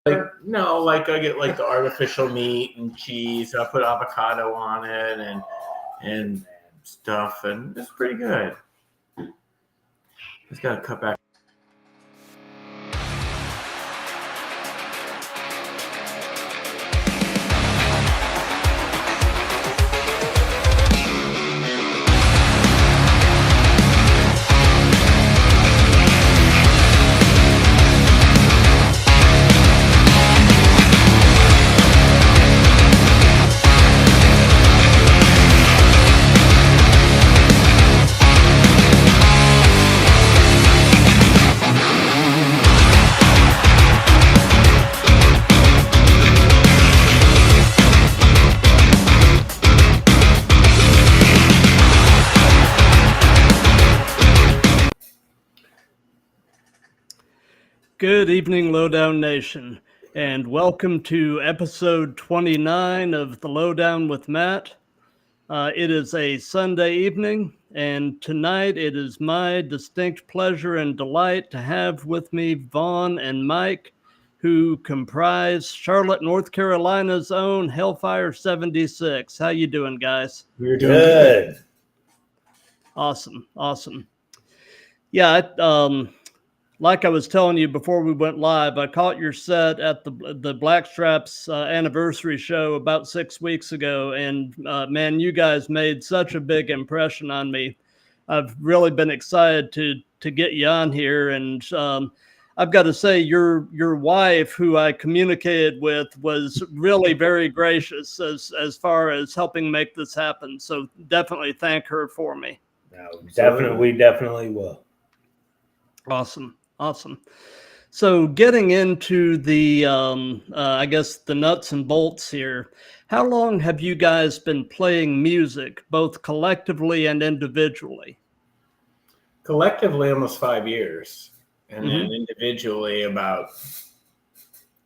No, like I get like the artificial meat and cheese. I put avocado on it and stuff, and it's pretty good. Just gotta cut back. Good evening, Lowdown Nation, and welcome to episode 29 of the Lowdown with Matt. It is a Sunday evening, and tonight it is my distinct pleasure and delight to have with me Vaughn and Mike, who comprise Charlotte, North Carolina's own Hellfire76. How you doing, guys? We're doing good. Awesome. Yeah, like I was telling you before we went live, I caught your set at the Blackstraps anniversary show about 6 weeks ago, and man, you guys made such a big impression on me. I've really been excited to get you on here, and I've got to say, your wife, who I communicated with, was really very gracious as far as helping make this happen. So definitely thank her for me. No, we definitely will. Awesome. So getting into the, I guess, the nuts and bolts here, how long have you guys been playing music, both collectively and individually? Collectively, almost 5 years. And then individually, about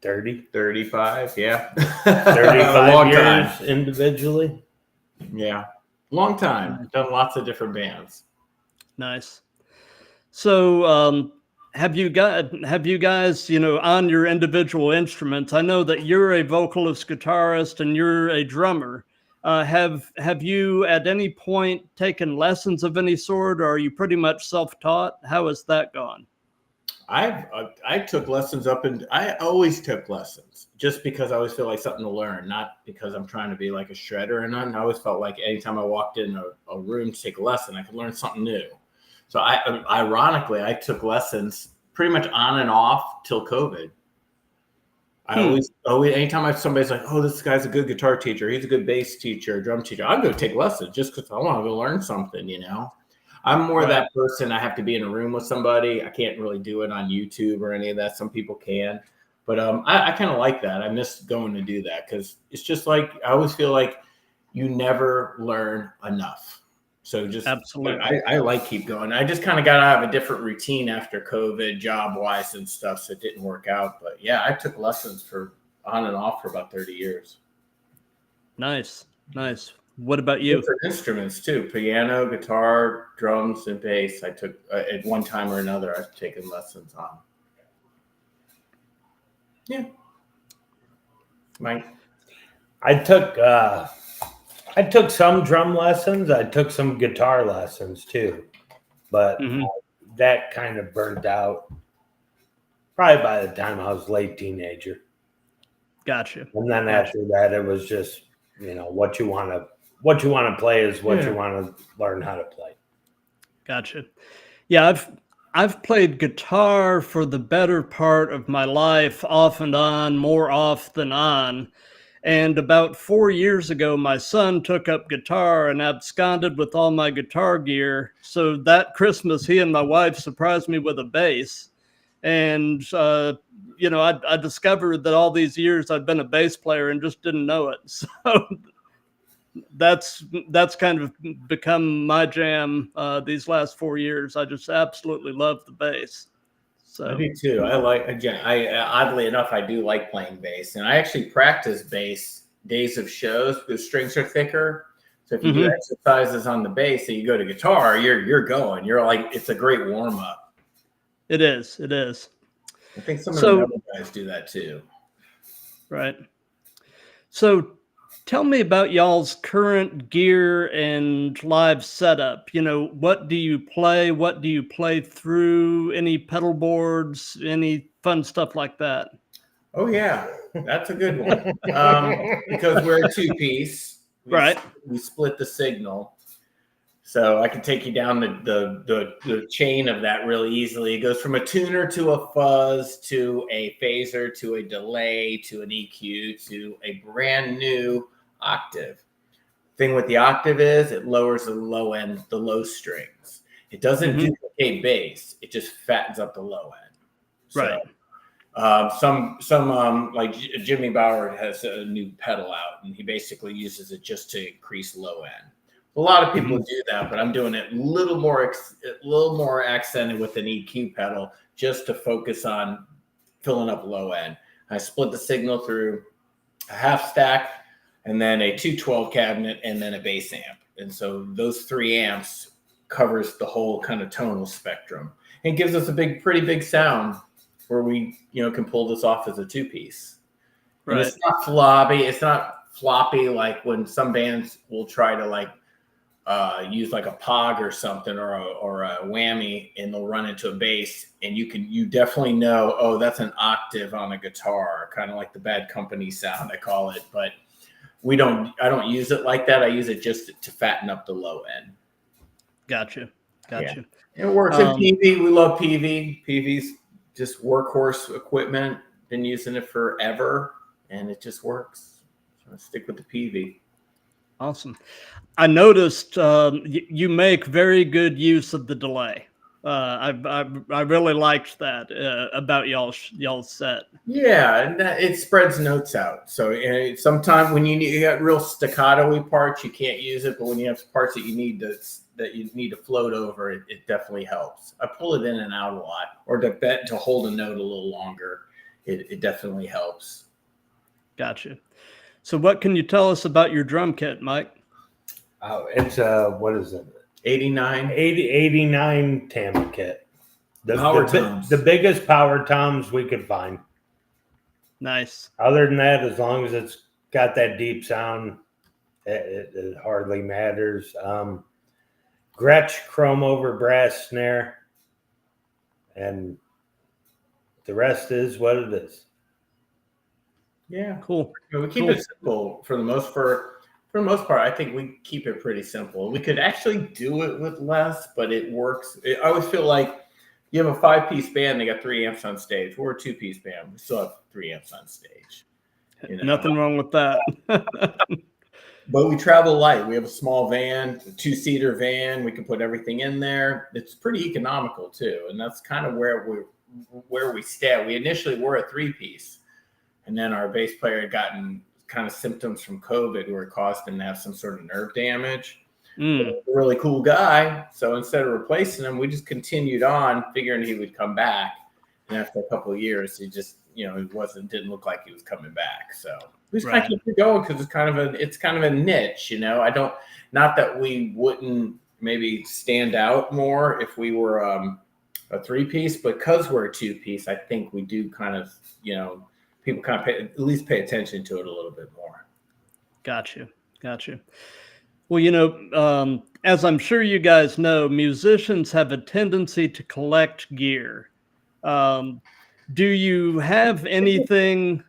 35, yeah. 35 years individually? Yeah, long time. Done lots of different bands. Nice. So, have you guys, on your individual instruments? I know that you're a vocalist, guitarist, and you're a drummer. Have you at any point taken lessons of any sort, or are you pretty much self-taught? How has that gone? I took lessons I always took lessons just because I always feel like something to learn, not because I'm trying to be like a shredder or nothing. I always felt like anytime I walked in a room to take a lesson, I could learn something new. So ironically, I took lessons pretty much on and off till COVID. I always, anytime somebody's like, oh, this guy's a good guitar teacher, he's a good bass teacher, drum teacher, I'll go take lessons just because I want to go learn something, I'm more that person. I have to be in a room with somebody. I can't really do it on YouTube or any of that. Some people can. But I kind of like that. I miss going to do that because it's just like, I always feel like you never learn enough. So just absolutely, I like keep going. I just kind of got out of a different routine after COVID, job wise and stuff, so it didn't work out. But yeah, I took lessons for on and off for about 30 years. Nice. What about you? Different instruments too: piano, guitar, drums, and bass. I took at one time or another. I've taken lessons on. Yeah, Mike. I took some drum lessons. I took some guitar lessons too, but that kind of burnt out probably by the time I was late teenager. Gotcha. And then after that, it was just, what you want to play is what you want to learn how to play. Gotcha. Yeah, I've played guitar for the better part of my life, off and on, more off than on. And about 4 years ago, my son took up guitar and absconded with all my guitar gear. So that Christmas, he and my wife surprised me with a bass. And, I discovered that all these years I'd been a bass player and just didn't know it. So that's kind of become my jam these last 4 years. I just absolutely love the bass. So. I do too. Oddly enough, I do like playing bass, and I actually practice bass days of shows because strings are thicker. So if you do exercises on the bass and you go to guitar, you're going. You're like, it's a great warm up. It is. I think some of the other guys do that too. Right. So tell me about y'all's current gear and live setup. What do you play? What do you play through? Any pedal boards? Any fun stuff like that? Oh yeah, that's a good one. Because we're a two-piece, Right. we split the signal. So I can take you down the chain of that really easily. It goes from a tuner to a fuzz to a phaser to a delay to an EQ to a brand new octave. Thing with the octave is it lowers the low end, the low strings. It doesn't duplicate bass. It just fattens up the low end. So, Right. Some like Jimmy Bauer has a new pedal out, and he basically uses it just to increase low end. A lot of people do that, but I'm doing it a little more accented with an EQ pedal just to focus on filling up low end. I split the signal through a half stack and then a 212 cabinet and then a bass amp. And so those 3 amps covers the whole kind of tonal spectrum and gives us a pretty big sound where we, can pull this off as a 2-piece. Right. And it's not floppy. It's not floppy like when some bands will try to use like a pog or something or a whammy, and they'll run into a bass, and you definitely know, oh, that's an octave on a guitar, kind of like the Bad Company sound, I call it. But I don't use it like that. I use it just to fatten up the low end. Gotcha. Yeah. It works in PV. We love PV. PV's just workhorse equipment. Been using it forever, and it just works. So I stick with the PV. Awesome. I noticed you make very good use of the delay. I really liked that about y'all's set. Yeah, and it spreads notes out. So sometimes when you got real staccato-y parts, you can't use it. But when you have parts that you need to float over, it definitely helps. I pull it in and out a lot, or to hold a note a little longer. It definitely helps. Gotcha. So what can you tell us about your drum kit, Mike? Oh, it's what is it? 89 Tama kit. The biggest power toms we could find. Nice. Other than that, as long as it's got that deep sound, it hardly matters. Gretsch chrome over brass snare, and the rest is what it is. Yeah, cool. We keep it simple for the most part. I think we keep it pretty simple. We could actually do it with less, but it works. I always feel like you have a 5-piece band, they got 3 amps on stage. We're a 2-piece band, we still have 3 amps on stage. Nothing wrong with that. But we travel light. We have a small van, a 2-seater van. We can put everything in there. It's pretty economical too, and that's kind of where we stay. We initially were a 3-piece, and then our bass player had gotten kind of symptoms from COVID where it caused him to have some sort of nerve damage. A really cool guy. So instead of replacing him, we just continued on figuring he would come back. And after a couple of years, he just, didn't look like he was coming back. So we just kind of keep it going because it's kind of a niche, not that we wouldn't maybe stand out more if we were a 3-piece, but because we're a 2-piece, I think we do kind of, people kind of at least pay attention to it a little bit more. Gotcha. Well, as I'm sure you guys know, musicians have a tendency to collect gear. Do you have anything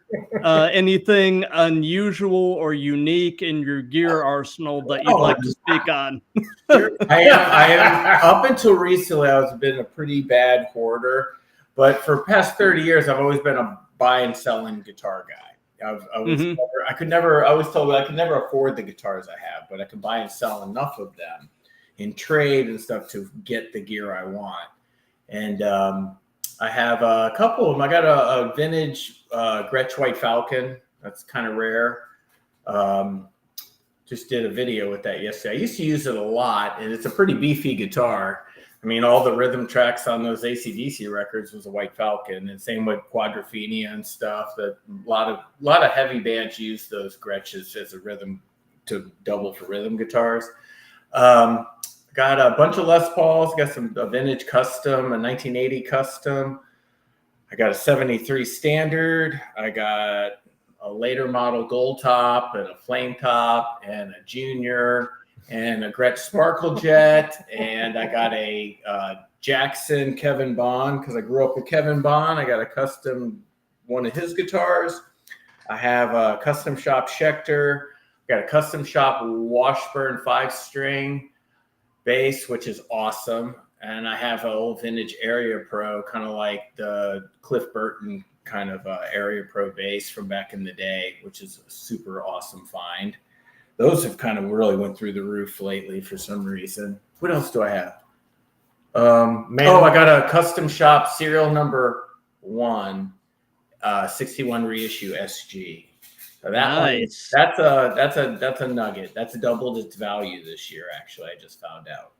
unusual or unique in your gear arsenal that you'd like to speak on? Sure. I am. Up until recently, I've been a pretty bad hoarder, but for the past 30 years, I've always been a buy and selling guitar guy. I could never afford the guitars I have, but I can buy and sell enough of them in trade and stuff to get the gear I want. And I have a couple of them. I got a vintage Gretsch White Falcon. That's kind of rare. Just did a video with that yesterday. I used to use it a lot, and it's a pretty beefy guitar. I mean, all the rhythm tracks on those AC/DC records was a White Falcon, and same with Quadrophenia and stuff. That a lot of heavy bands use those Gretsches as a rhythm to double for rhythm guitars. Got a bunch of Les Pauls. Got a vintage custom, a 1980 custom. I got a 73 standard. I got a later model gold top and a flame top and a junior and a Gretsch Sparkle Jet. And I got a Jackson Kevin Bond because I grew up with Kevin Bond. I got a custom one of his guitars. I have a custom shop Schecter. Got a custom shop Washburn 5-string bass, which is awesome. And I have an old vintage Area Pro, kind of like the Cliff Burton kind of Area Pro bass from back in the day, which is a super awesome find. Those have kind of really went through the roof lately for some reason. What else do I have? I got a custom shop serial number 1, 61 reissue SG. So nice. That's a nugget. That's doubled its value this year. Actually, I just found out.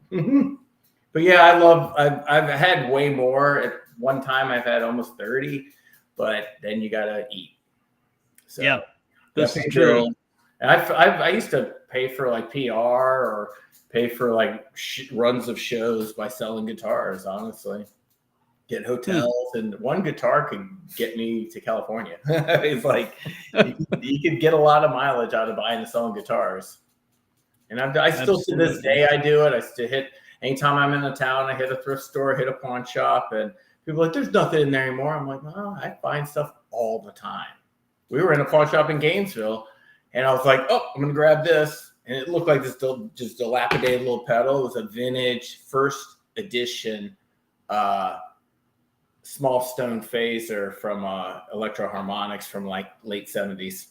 But yeah, I've had way more. At one time, I've had almost 30, but then you gotta eat. So yeah, this is true. I used to pay for like PR or pay for like runs of shows by selling guitars. Honestly, get hotels, and one guitar could get me to California. It's like you could get a lot of mileage out of buying and selling guitars. And I still to this day I do it. I still hit. Anytime I'm in the town, I hit a thrift store, hit a pawn shop, and people are like, there's nothing in there anymore. I'm like, well, I find stuff all the time. We were in a pawn shop in Gainesville, and I was like, oh, I'm going to grab this. And it looked like this just dilapidated little pedal. It was a vintage first edition small stone phaser from Electro Harmonics from like late 70s.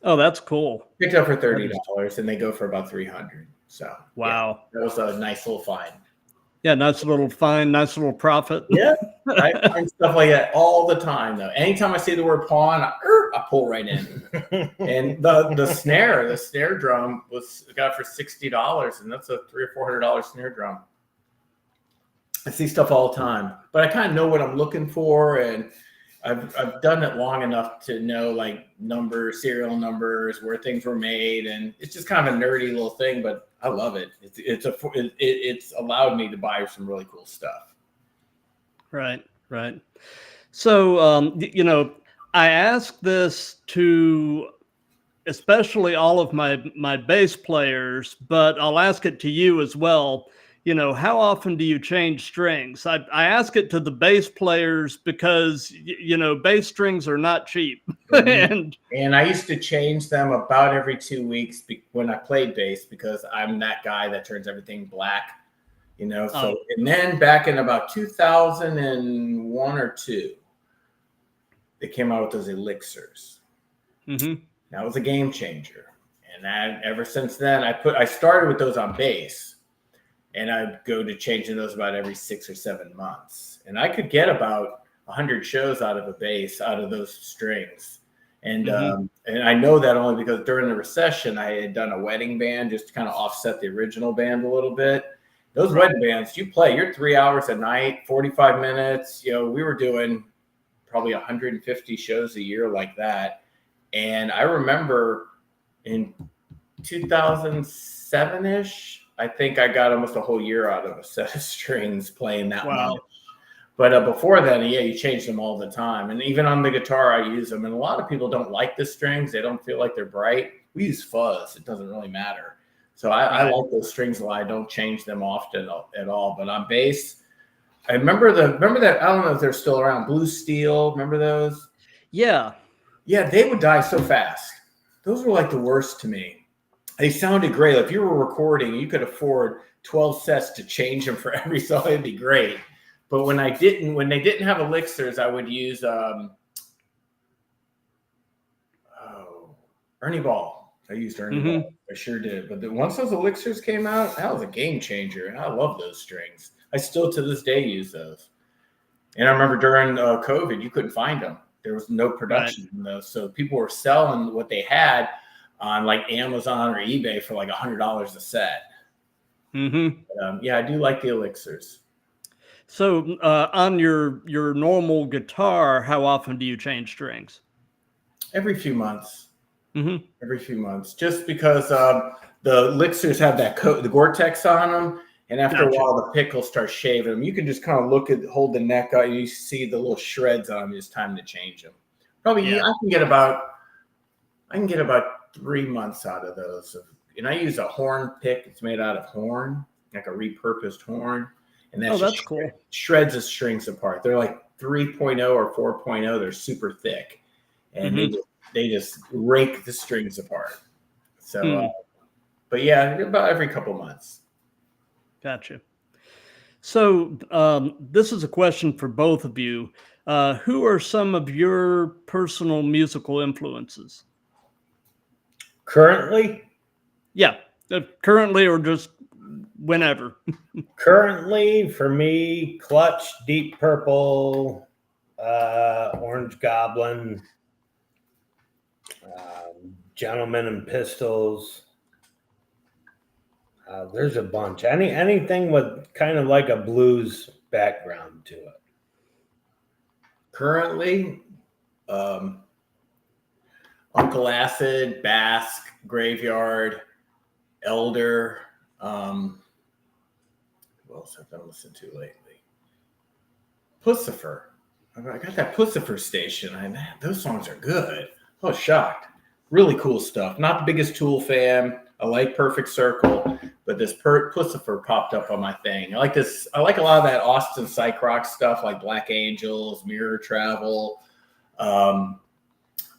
Oh, that's cool. Picked up for $30, and they go for about $300. So wow, yeah, that was a nice little find. Yeah, nice little find, nice little profit. Yeah, I find stuff like that all the time. Though, anytime I see the word pawn, I pull right in. And the snare drum got for $60, and that's a $300 or $400 snare drum. I see stuff all the time, but I kind of know what I'm looking for, and I've done it long enough to know like serial numbers, where things were made, and it's just kind of a nerdy little thing, but I love it. It's allowed me to buy some really cool stuff. Right. So I ask this to especially all of my bass players, but I'll ask it to you as well. How often do you change strings? I ask it to the bass players because, bass strings are not cheap. and I used to change them about every 2 weeks when I played bass, because I'm that guy that turns everything black, So, and then back in about 2001 or 2, they came out with those elixirs. Mm-hmm. That was a game changer. And ever since then, I started with those on bass. And I'd go to changing those about every 6 or 7 months. And I could get about 100 shows out of a bass, out of those strings. And and I know that only because during the recession, I had done a wedding band just to kind of offset the original band a little bit. Those wedding bands, you're 3 hours a night, 45 minutes. We were doing probably 150 shows a year like that. And I remember in 2007-ish, I think I got almost a whole year out of a set of strings playing that much. But before then, you change them all the time. And even on the guitar, I use them. And a lot of people don't like the strings. They don't feel like they're bright. We use fuzz. It doesn't really matter. So I like those strings a lot. I don't change them often at all. But on bass, I remember that. I don't know if they're still around. Blue Steel. Remember those? Yeah. Yeah, they would die so fast. Those were like the worst to me. They sounded great. If you were recording, you could afford 12 sets to change them for every song. It'd be great. But when they didn't have elixirs, I would use Ernie Ball. I used Ernie Ball. I sure did. But once those elixirs came out, that was a game changer. And I love those strings. I still to this day use those. And I remember during COVID, you couldn't find them. There was no production in those. So people were selling what they had on like Amazon or eBay for like $100 a set. But, I do like the elixirs. So on your normal guitar, how often do you change strings? Every few months. Every few months, just because the elixirs have that the Gore-Tex on them, and after a while the pick will start shaving them. You can just kind of hold the neck out, and you see the little shreds on them. It's time to change them. Probably I can get about I can get about 3 months out of those. And I use a horn pick. It's made out of horn, like a repurposed horn. And that's that's cool. Shreds the strings apart. They're like 3.0 or 4.0. They're super thick. And they just rake the strings apart. So, but yeah, about every couple months. Gotcha. So this is a question for both of you. Who are some of your personal musical influences? Currently? Yeah, currently or just whenever. Currently, for me, Clutch, Deep Purple, Orange Goblin, Gentlemen and Pistols. There's a bunch. Anything with kind of like a blues background to it. Currently, Uncle Acid, Basque, Graveyard, Elder. Who else have I listened to lately? Pussifer. I got that Pussifer station. Those songs are good. I was shocked. Really cool stuff. Not the biggest Tool fan. I like Perfect Circle, but this Pussifer popped up on my thing. I like this. I like a lot of that Austin psych rock stuff, like Black Angels, Mirror Travel.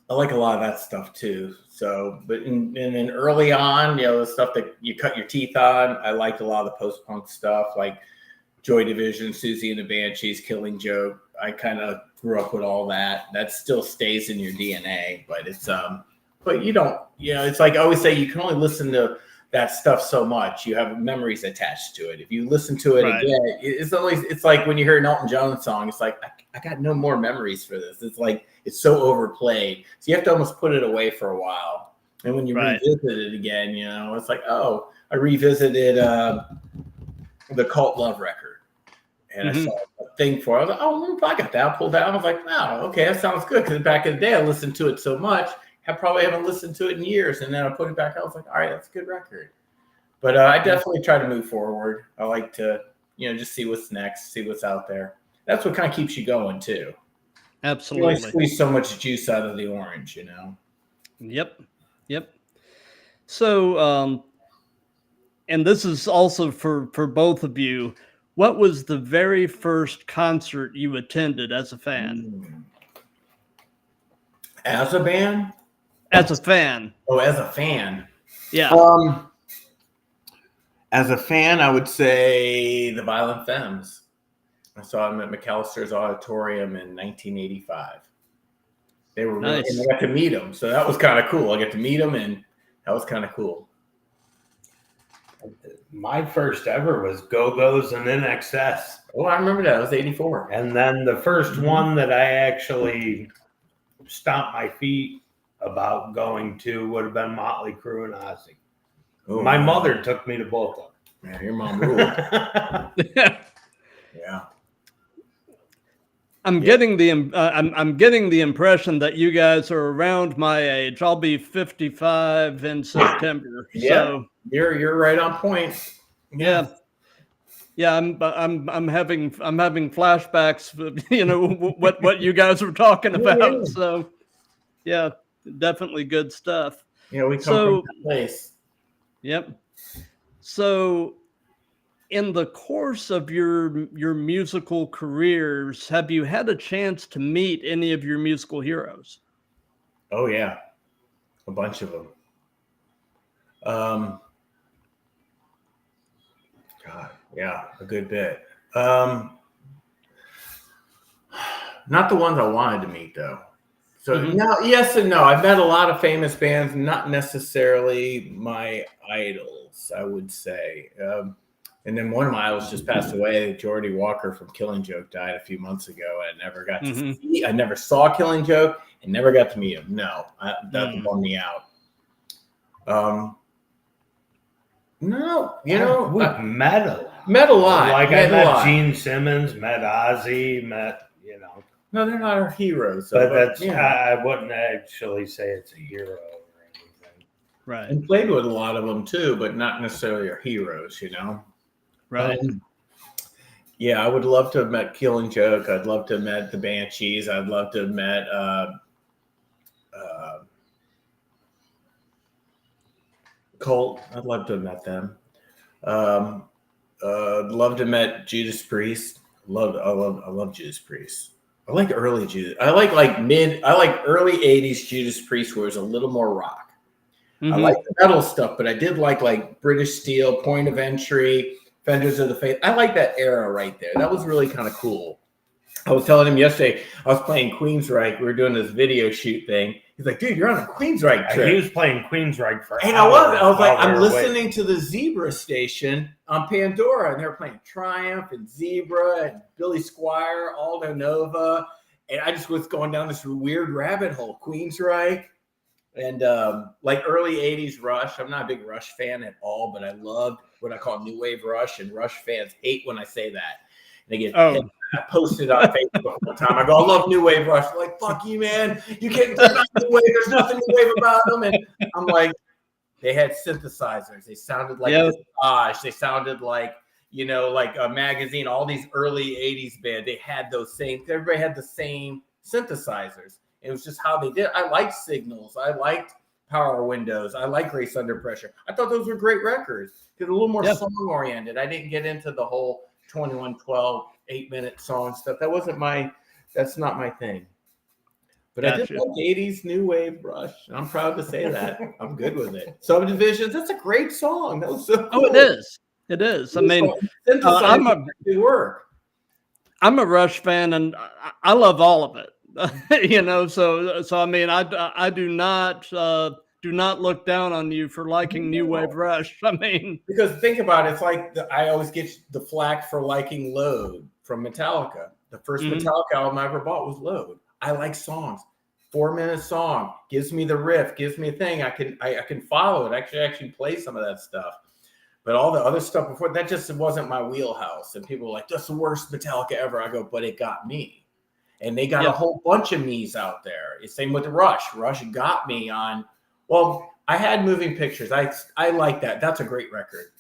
I like a lot of that stuff too. So, but and then early on, the stuff that you cut your teeth on, I liked a lot of the post-punk stuff, like Joy Division, Susie and the Banshees, Killing Joke. I kind of grew up with all that. That still stays in your DNA, but it's but you don't, it's like I always say, you can only listen to that stuff so much. You have memories attached to it. If you listen to it again, it's like when you hear an Elton John song, it's like, I got no more memories for this. It's like, it's so overplayed. So you have to almost put it away for a while. And when you revisit it again, it's like, oh, I revisited the Cult Love record. And I saw a thing for it. I was like, oh, I got that. I pulled that. I was like, wow, okay, that sounds good. Because back in the day, I listened to it so much. I probably haven't listened to it in years. And then I put it back. I was like, all right, that's a good record. But I definitely try to move forward. I like to, just see what's next, see what's out there. That's what kind of keeps you going, too. Absolutely. You only squeeze so much juice out of the orange, Yep. So, and this is also for both of you. What was the very first concert you attended as a fan? As a band? As a fan. Oh, as a fan. Yeah. As a fan, I would say the Violent Femmes. I saw them at McAllister's Auditorium in 1985. They were nice. And I got to meet them, so that was kind of cool. I got to meet them, and that was kind of cool. My first ever was Go-Go's and NXS. Oh, I remember that. It was 84. And then the first one that I actually stomped my feet about going to would have been Motley Crue and Ozzy. Oh, my mother took me to both of them. Yeah, your mom ruled. Yeah. I'm getting the impression that you guys are around my age. I'll be 55 in September. Yeah, so you're right on point. Yeah. I'm having flashbacks. What you guys were talking about. Yeah. So yeah, definitely good stuff. Yeah, we come from that place. Yep. So, in the course of your musical careers, have you had a chance to meet any of your musical heroes? Oh yeah, a bunch of them. God, yeah, a good bit. Not the ones I wanted to meet though. So no, yes and no. I've met a lot of famous bands, not necessarily my idols, I would say. And then one of my idols just passed away. Jordy Walker from Killing Joke died a few months ago. I never got to see. I never saw Killing Joke and never got to meet him. No, that bummed me out. No, we've met a lot. Met a lot. Like I met Gene Simmons, met Ozzy, met. No, they're not our heroes. But that's I wouldn't actually say it's a hero or anything. Right. And played with a lot of them too, but not necessarily our heroes, Right. Yeah, I would love to have met Killing Joke. I'd love to have met the Banshees. I'd love to have met Cult. I'd love to have met them. Loved to have met Judas Priest. I love Judas Priest. I like early Judas. I like early 80s Judas Priest where it was a little more rock. Mm-hmm. I like the metal stuff, but I did like British Steel, Point of Entry, Fenders of the Faith. I like that era right there. That was really kind of cool. I was telling him yesterday, I was playing Queensryche. We were doing this video shoot thing. He's like, dude, you're on a Queensryche trip. He was playing Queensryche for and I was like, I'm listening to the Zebra station on Pandora, and they were playing Triumph and Zebra and Billy Squier, Aldo Nova. And I just was going down this weird rabbit hole, Queensryche. And like early 80s Rush. I'm not a big Rush fan at all, but I loved what I call New Wave Rush, and Rush fans hate when I say that. And they get I posted on Facebook all the time. I go, I love New Wave Rush. They're like, fuck you, man. You can't talk about New Wave. There's nothing New Wave about them. And I'm like, they had synthesizers. They sounded like Visage. They sounded like, like a magazine. All these early 80s bands, they had those same, everybody had the same synthesizers. It was just how they did. I liked Signals. I liked Power Windows. I like Grace Under Pressure. I thought those were great records. They're a little more song-oriented. I didn't get into the whole 2112 8-minute song stuff. That's not my thing. But I did like 80s New Wave Rush. I'm proud to say that. I'm good with it. Subdivisions, that's a great song. That was so cool. Oh, it is. It is. I mean, I'm a Rush fan, and I love all of it. So I mean, I do not look down on you for liking New Wave Rush. I mean, because think about it, it's like I always get the flack for liking Load from Metallica. The first Metallica album I ever bought was Load. I like songs. 4-minute song gives me the riff, gives me a thing. I can follow it. I actually play some of that stuff. But all the other stuff before that just wasn't my wheelhouse. And people were like, that's the worst Metallica ever. I go, but it got me. And they got a whole bunch of me's out there. Same with the Rush. Rush got me on. Well, I had Moving Pictures. I like that. That's a great record.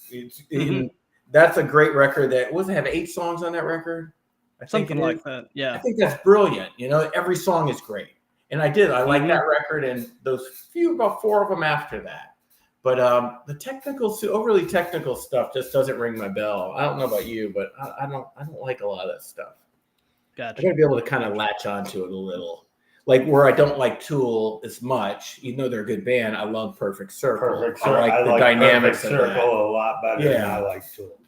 That's a great record. That have 8 songs on that record. Something like that. Yeah. I think that's brilliant. Every song is great. And I like that record and those about 4 of them after that. But the overly technical stuff just doesn't ring my bell. I don't know about you, but I don't like a lot of that stuff. Gotcha. I gotta be able to kind of latch onto it a little. Like where I don't like Tool as much, they're a good band. I love Perfect Circle. I like the dynamics of Perfect Circle that. a lot better than I like Tool.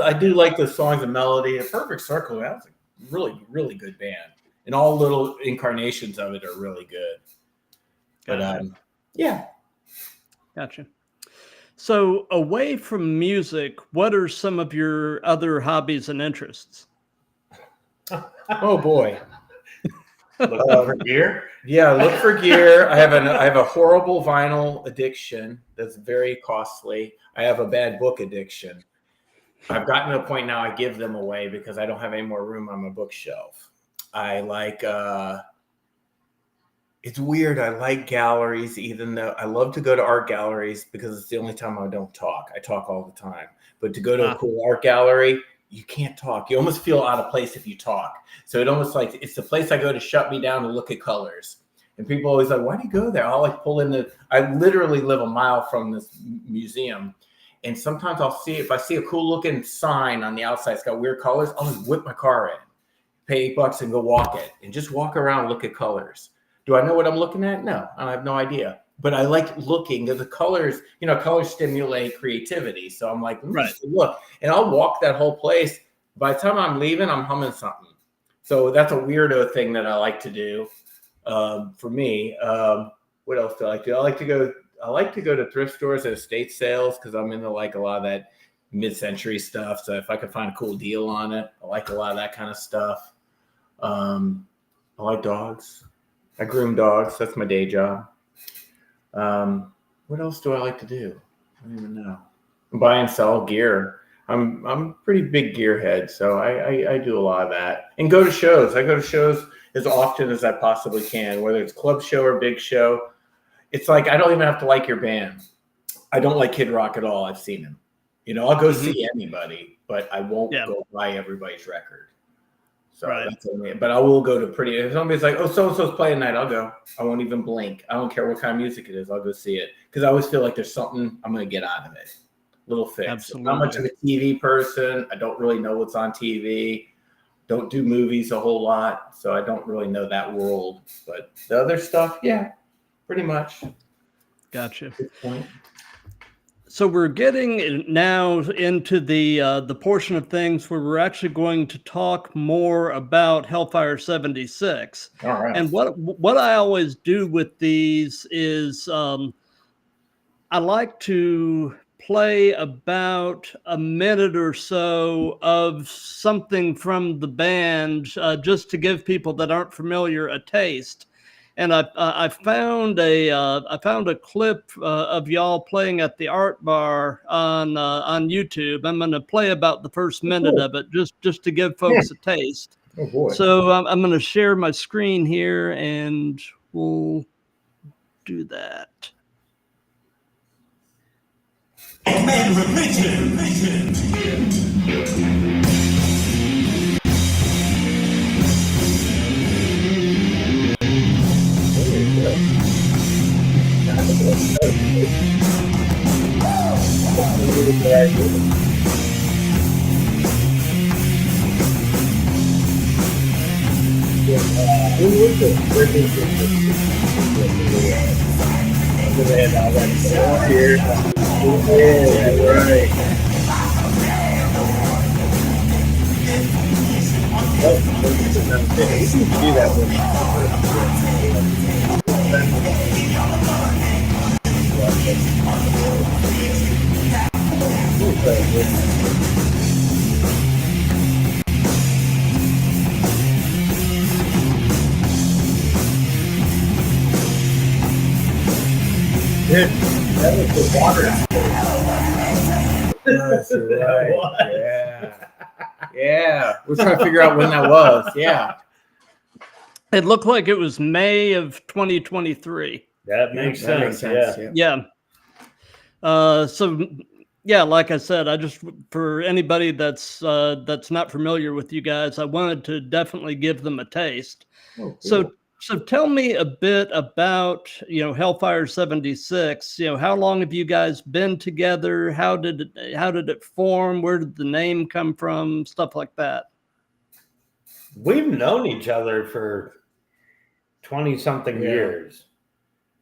I do like the songs and melody. Perfect Circle, that's a really, really good band. And all little incarnations of it are really good. But Gotcha. So away from music, what are some of your other hobbies and interests? Oh boy. Look for gear. Yeah, look for gear. I have a horrible vinyl addiction that's very costly. I have a bad book addiction. I've gotten to a point now I give them away because I don't have any more room on my bookshelf. I like it's weird. I like galleries, even though I love to go to art galleries because it's the only time I don't talk. I talk all the time. But to go to a cool art gallery, you can't talk. You almost feel out of place if you talk. So it almost like it's the place I go to shut me down to look at colors. And people always like, why do you go there? I'll pull in I literally live a mile from this museum. And sometimes if I see a cool looking sign on the outside, it's got weird colors, I'll just whip my car in, pay $8 and go walk it and just walk around and look at colors. Do I know what I'm looking at? No, I have no idea. But I like looking at the colors. Colors stimulate creativity. So I'm like, just look. And I'll walk that whole place. By the time I'm leaving, I'm humming something. So that's a weirdo thing that I like to do. For me, what else do I like to do? I like to go to thrift stores and estate sales because I'm into like a lot of that mid-century stuff. So if I could find a cool deal on it, I like a lot of that kind of stuff. I like dogs. I groom dogs. That's my day job. What else do I like to do? I don't even know. Buy and sell gear. I'm a pretty big gearhead, so I do a lot of that. And go to shows. I go to shows as often as I possibly can, whether it's club show or big show. It's like I don't even have to like your band. I don't like Kid Rock at all. I've seen him. I'll go see anybody, but I won't go buy everybody's record. So Right. that's only, but I will go to pretty. If somebody's like, "Oh, so and so's playing tonight," I'll go. I won't even blink. I don't care what kind of music it is. I'll go see it because I always feel like there's something I'm going to get out of it. Little fix. Absolutely. I'm not much of a TV person. I don't really know what's on TV. Don't do movies a whole lot, so I don't really know that world. But the other stuff, yeah, pretty much. Gotcha. Good point. So we're getting now into the portion of things where we're actually going to talk more about Hellfire76. All right. And what I always do with these is I like to play about a minute or so of something from the band just to give people that aren't familiar a taste. And I found a clip of y'all playing at the Art Bar on YouTube. I'm going to play about the first minute of it just to give folks a taste. Oh boy. So I'm going to share my screen here, and we'll do that. Man, religion. That was the water. That's right. Yeah. Yeah. We're trying to figure out when that was. Yeah. It looked like it was May of 2023. That makes sense. Yeah. Yeah. So yeah, like I said, I just, for anybody that's not familiar with you guys, I wanted to definitely give them a taste. Oh, cool. So tell me a bit about, Hellfire76. How long have you guys been together? How did it form? Where did the name come from? Stuff like that. We've known each other for 20-something years,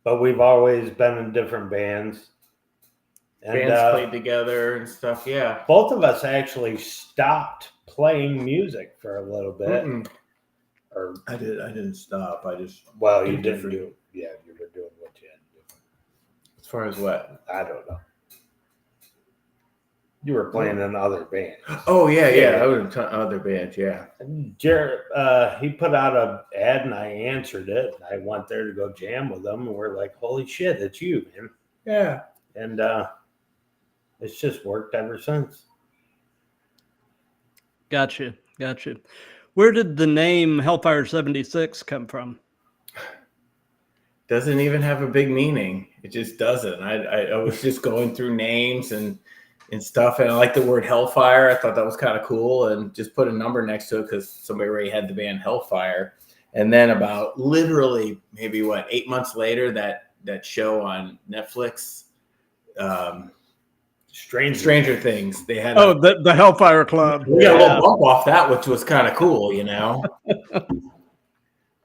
but we've always been in different bands. And Bands played together and stuff. Yeah. both of us actually stopped playing music for a little bit. Or I didn't stop. I just. well, you did didn't different. do. Yeah, you were doing what you had to do. As far as what? I don't know. You were playing in other bands. Oh yeah. I was in other bands. Yeah. Jared, he put out an ad and I answered it. I went there to go jam with them, and we're like, "Holy shit, it's you, man!" Yeah. And it's just worked ever since. Gotcha. Where did the name Hellfire76 come from? Doesn't even have a big meaning. It just doesn't. I was just going through names and stuff, and I like the word Hellfire. I thought that was kind of cool, and just put a number next to it because somebody already had the band Hellfire. And then about literally maybe 8 months later, that show on Netflix, Stranger Things. They had the Hellfire Club. we got a little bump off that, which was kind of cool,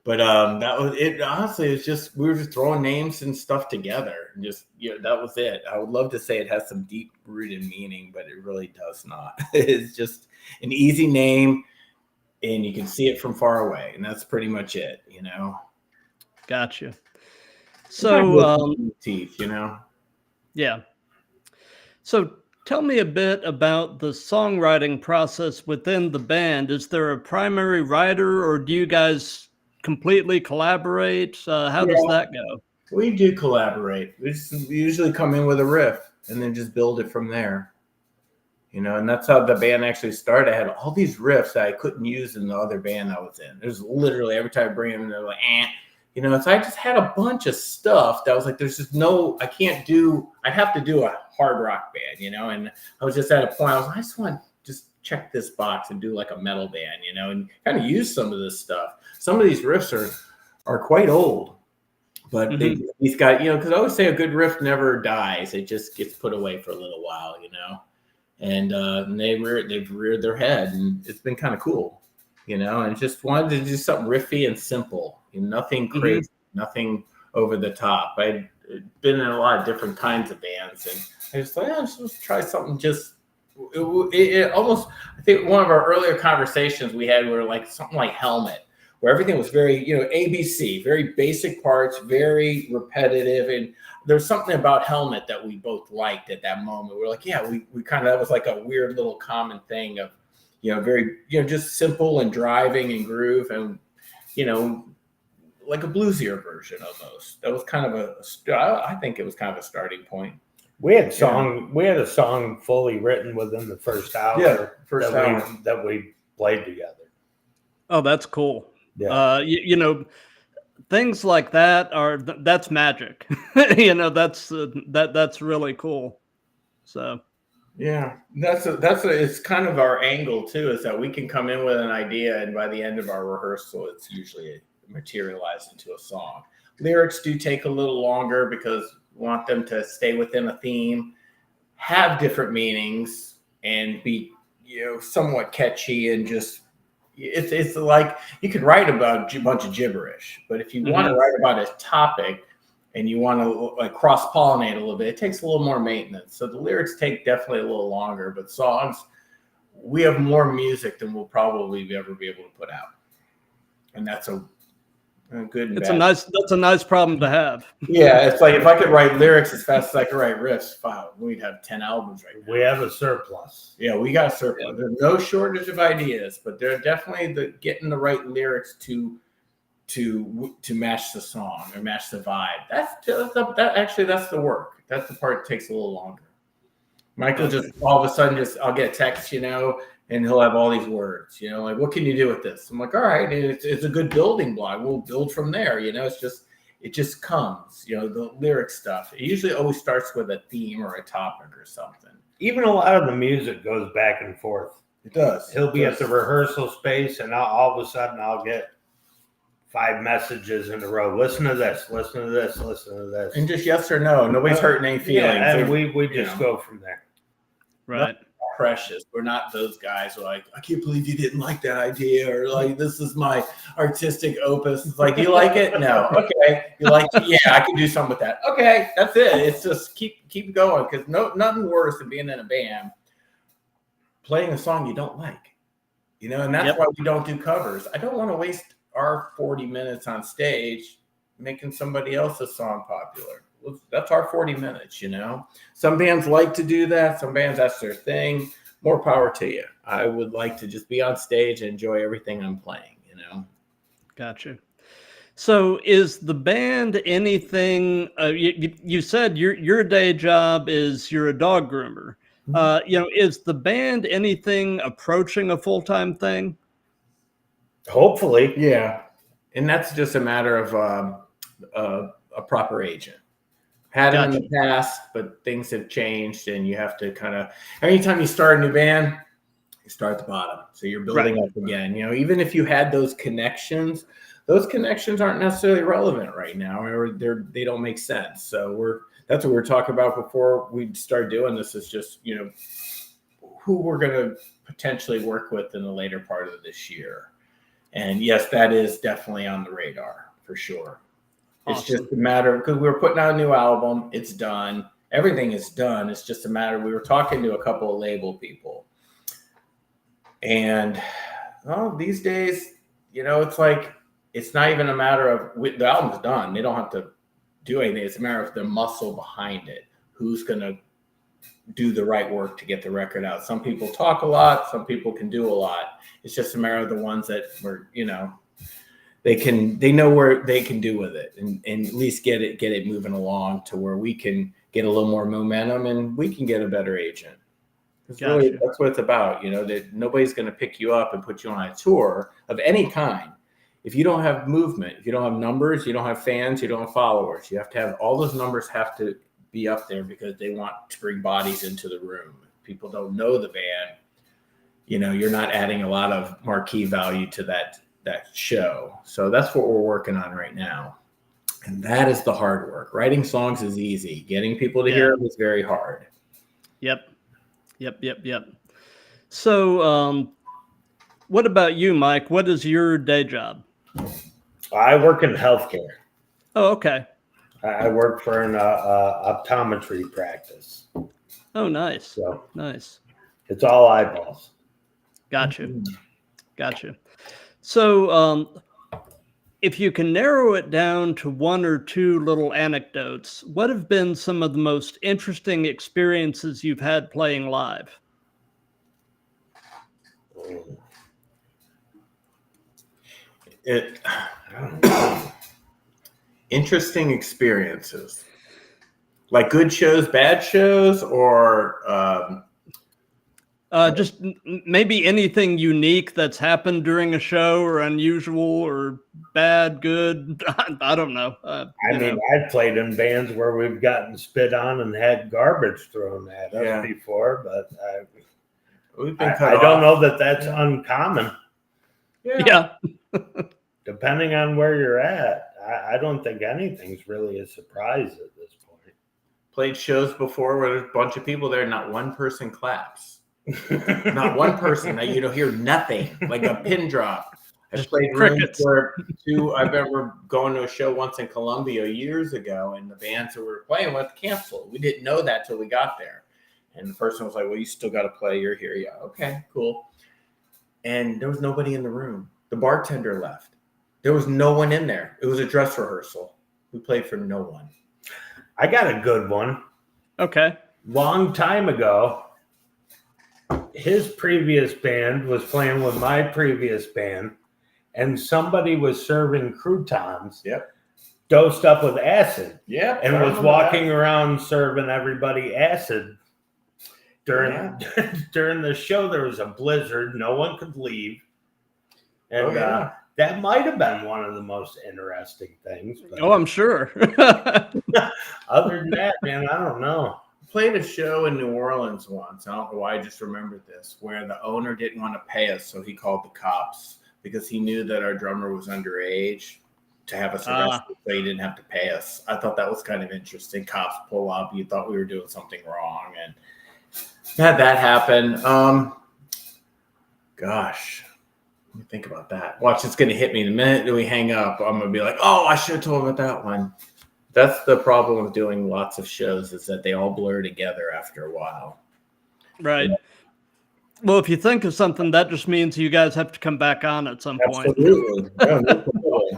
But that was it. Honestly, it's just we were just throwing names and stuff together, and just that was it. I would love to say it has some deep rooted meaning, but it really does not. It's just an easy name, and you can see it from far away, and that's pretty much it. Gotcha. So teeth, yeah. So tell me a bit about the songwriting process within the band. Is there a primary writer, or do you guys completely collaborate? How does that go? We do collaborate. We usually come in with a riff and then just build it from there. And that's how the band actually started. I had all these riffs that I couldn't use in the other band I was in. There's literally every time I bring them in, they're like, so I just had a bunch of stuff that was like, there's just I have to do a hard rock band, and I was just at a point, I just want to just check this box and do like a metal band, you know, and kind of use some of this stuff. Some of these riffs are quite old, but he's got, you know, because I always say a good riff never dies. It just gets put away for a little while, you know, and they've reared their head, and it's been kind of cool, you know, and just wanted to do something riffy and simple, you know, nothing crazy, nothing over the top. I'd been in a lot of different kinds of bands, and I just thought, yeah, let's try something just. It almost, I think one of our earlier conversations we had were like something like Helmet, where everything was very, you know, ABC, very basic parts, very repetitive. And there's something about Helmet that we both liked at that moment. We're like, yeah, we kind of, that was like a weird little common thing of, you know, very, you know, just simple and driving and groove and, you know, like a bluesier version almost. That was kind of I think it was kind of a starting point. We had a song fully written within the first hour. Yeah, first hour that we played together. Oh, that's cool. Yeah. You know, things like that that's magic. You know, that's really cool. So yeah, it's kind of our angle too, is that we can come in with an idea, and by the end of our rehearsal, it's usually materialized into a song. Lyrics do take a little longer because we want them to stay within a theme, have different meanings, and be, you know, somewhat catchy, and just it's like you could write about a bunch of gibberish, but if you want to write about a topic and you want to like cross-pollinate a little bit, it takes a little more maintenance. So the lyrics take definitely a little longer, but songs, we have more music than we'll probably ever be able to put out, and that's a good and bad. That's a nice problem to have. Yeah, it's like if I could write lyrics as fast as I could write riffs, wow, we'd have 10 albums right now. We have a surplus. Yeah, we got a surplus. Yeah. There's no shortage of ideas, but they're definitely getting the right lyrics to match the song or match the vibe. That's the work. That's the part that takes a little longer. Michael just all of a sudden I'll get a text, you know, and he'll have all these words, you know, like, what can you do with this? I'm like, all right, it's a good building block. We'll build from there, you know. It just comes, you know, the lyric stuff. It usually always starts with a theme or a topic or something. Even a lot of the music goes back and forth. It does. He'll be at the rehearsal space, and all of a sudden I'll get 5 messages in a row. Listen to this, listen to this, listen to this. And just yes or no. Nobody's hurting any feelings. Yeah, and we just go from there. Right. Precious. We're not those guys who are like, I can't believe you didn't like that idea, or like, this is my artistic opus. It's like, you like it? No. Okay. You like it? Yeah, I can do something with that. Okay, that's it. It's just keep going, because nothing worse than being in a band playing a song you don't like, you know, and that's why we don't do covers. I don't want to waste our 40 minutes on stage making somebody else's song popular. That's our 40 minutes, you know. Some bands like to do that. Some bands, that's their thing. More power to you. I would like to just be on stage and enjoy everything I'm playing, you know. Gotcha. So is the band anything, you said your day job is you're a dog groomer. You know, is the band anything approaching a full-time thing? Hopefully. Yeah. And that's just a matter of a proper agent. Had it in the past, but things have changed, and you have to kind of, anytime you start a new band, you start at the bottom. So you're building up again. You know, even if you had those connections aren't necessarily relevant right now, or they don't make sense. So that's what we're talking about before we start doing this, is just, you know, who we're going to potentially work with in the later part of this year. And yes, that is definitely on the radar for sure. Awesome. It's just a matter, because we were putting out a new album. It's done. Everything is done. It's just a matter. We were talking to a couple of label people, and these days, you know, it's like, it's not even a matter of the album's done. They don't have to do anything. It's a matter of the muscle behind it. Who's going to do the right work to get the record out? Some people talk a lot. Some people can do a lot. It's just a matter of the ones that were, you know, they know where they can do with it, and at least get it moving along to where we can get a little more momentum, and we can get a better agent. Gotcha. Really, that's what it's about. You know, that nobody's going to pick you up and put you on a tour of any kind if you don't have movement, if you don't have numbers, you don't have fans, you don't have followers. You have to have all those numbers have to be up there, because they want to bring bodies into the room. If people don't know the band, you're not adding a lot of marquee value to that show. So that's what we're working on right now. And that is the hard work. Writing songs is easy. Getting people to hear them is very hard. Yep. So what about you, Mike? What is your day job? I work in healthcare. Oh, okay. I work for an optometry practice. Oh, nice. So nice. It's all eyeballs. Gotcha. So if you can narrow it down to one or two little anecdotes, what have been some of the most interesting experiences you've had playing live? Interesting experiences, like good shows, bad shows, or just maybe anything unique that's happened during a show, or unusual, or bad, good. I don't know. I mean, I've played in bands where we've gotten spit on and had garbage thrown at us before, but I don't know that that's uncommon. Yeah. Depending on where you're at, I don't think anything's really a surprise at this point. Played shows before where there's a bunch of people there, not one person claps. Not one person. Now you don't hear nothing, like a pin drop. I've played rooms where I remember going to a show once in Columbia years ago, and the bands that we were playing with canceled. We didn't know that till we got there. And the person was like, well, you still got to play. You're here. Yeah. Okay, cool. And there was nobody in the room. The bartender left. There was no one in there. It was a dress rehearsal. We played for no one. I got a good one. Okay. Long time ago, his previous band was playing with my previous band, and somebody was serving croutons. Yep. Dosed up with acid. Yeah. And was walking around serving everybody acid. During the show, there was a blizzard. No one could leave. And that might have been one of the most interesting things. But I'm sure. Other than that, man, I don't know. Played a show in New Orleans once. I don't know why I just remembered this, where the owner didn't want to pay us, so he called the cops because he knew that our drummer was underage to have us arrested, so he didn't have to pay us. I thought that was kind of interesting. Cops pull up, you thought we were doing something wrong, and had that happen. Gosh. Let me think about that. Watch, it's going to hit me the minute that we hang up. I'm going to be like, oh, I should have told about that one. That's the problem with doing lots of shows, is that they all blur together after a while. Right. Well, if you think of something, that just means you guys have to come back on at some point. Absolutely.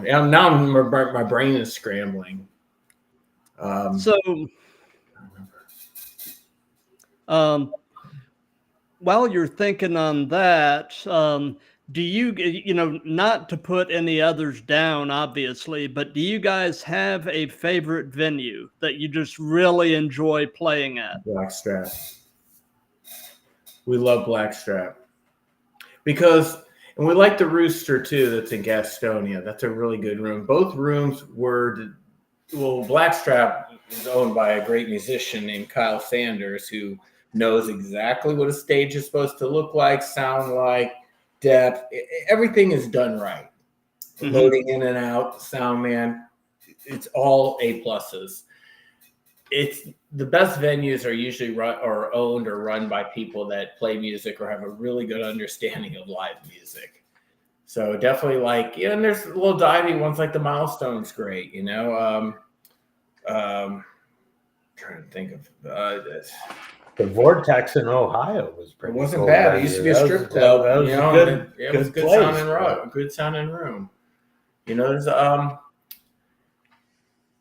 Yeah, now my brain is scrambling. While you're thinking on that, do you, not to put any others down, obviously, but do you guys have a favorite venue that you just really enjoy playing at? Blackstrap. We love Blackstrap. And we like the Rooster too, that's in Gastonia. That's a really good room. Both rooms Blackstrap is owned by a great musician named Kyle Sanders, who knows exactly what a stage is supposed to look like, sound like, depth. Everything is done right. Mm-hmm. Loading in and out, sound man. It's all A+. It's the best venues are usually owned or run by people that play music or have a really good understanding of live music. So definitely and there's little divey ones like the Milestone's great, trying to think of this. The Vortex in Ohio was pretty. It wasn't bad. It used to be a strip club. It was good sounding room. Good sounding room. There's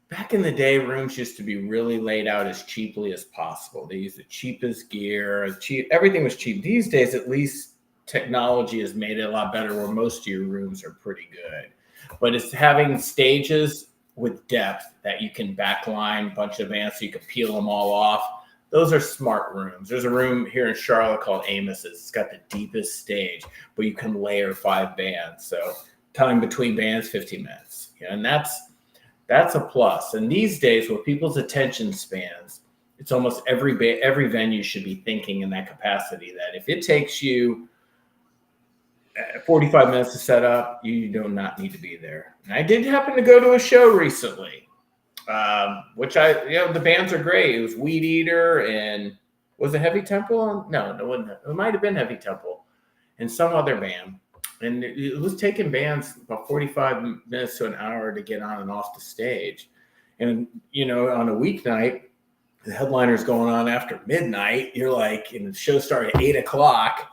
back in the day, rooms used to be really laid out as cheaply as possible. They used the cheapest gear. Everything was cheap. These days, at least, technology has made it a lot better, where most of your rooms are pretty good. But it's having stages with depth that you can backline a bunch of bands so you can peel them all off. Those are smart rooms. There's a room here in Charlotte called Amos's. It's got the deepest stage, but you can layer 5 bands. So time between bands, 15 minutes. And that's a plus. And these days, with people's attention spans, it's almost every venue should be thinking in that capacity, that if it takes you 45 minutes to set up. You do not need to be there. And I did happen to go to a show recently, which the bands are great. It was Weed Eater and was it Heavy Temple? No, it wasn't. It might have been Heavy Temple and some other band. And it was taking bands about 45 minutes to an hour to get on and off the stage. And, on a weeknight, the headliner's going on after midnight. You're like, and the show started at 8 o'clock.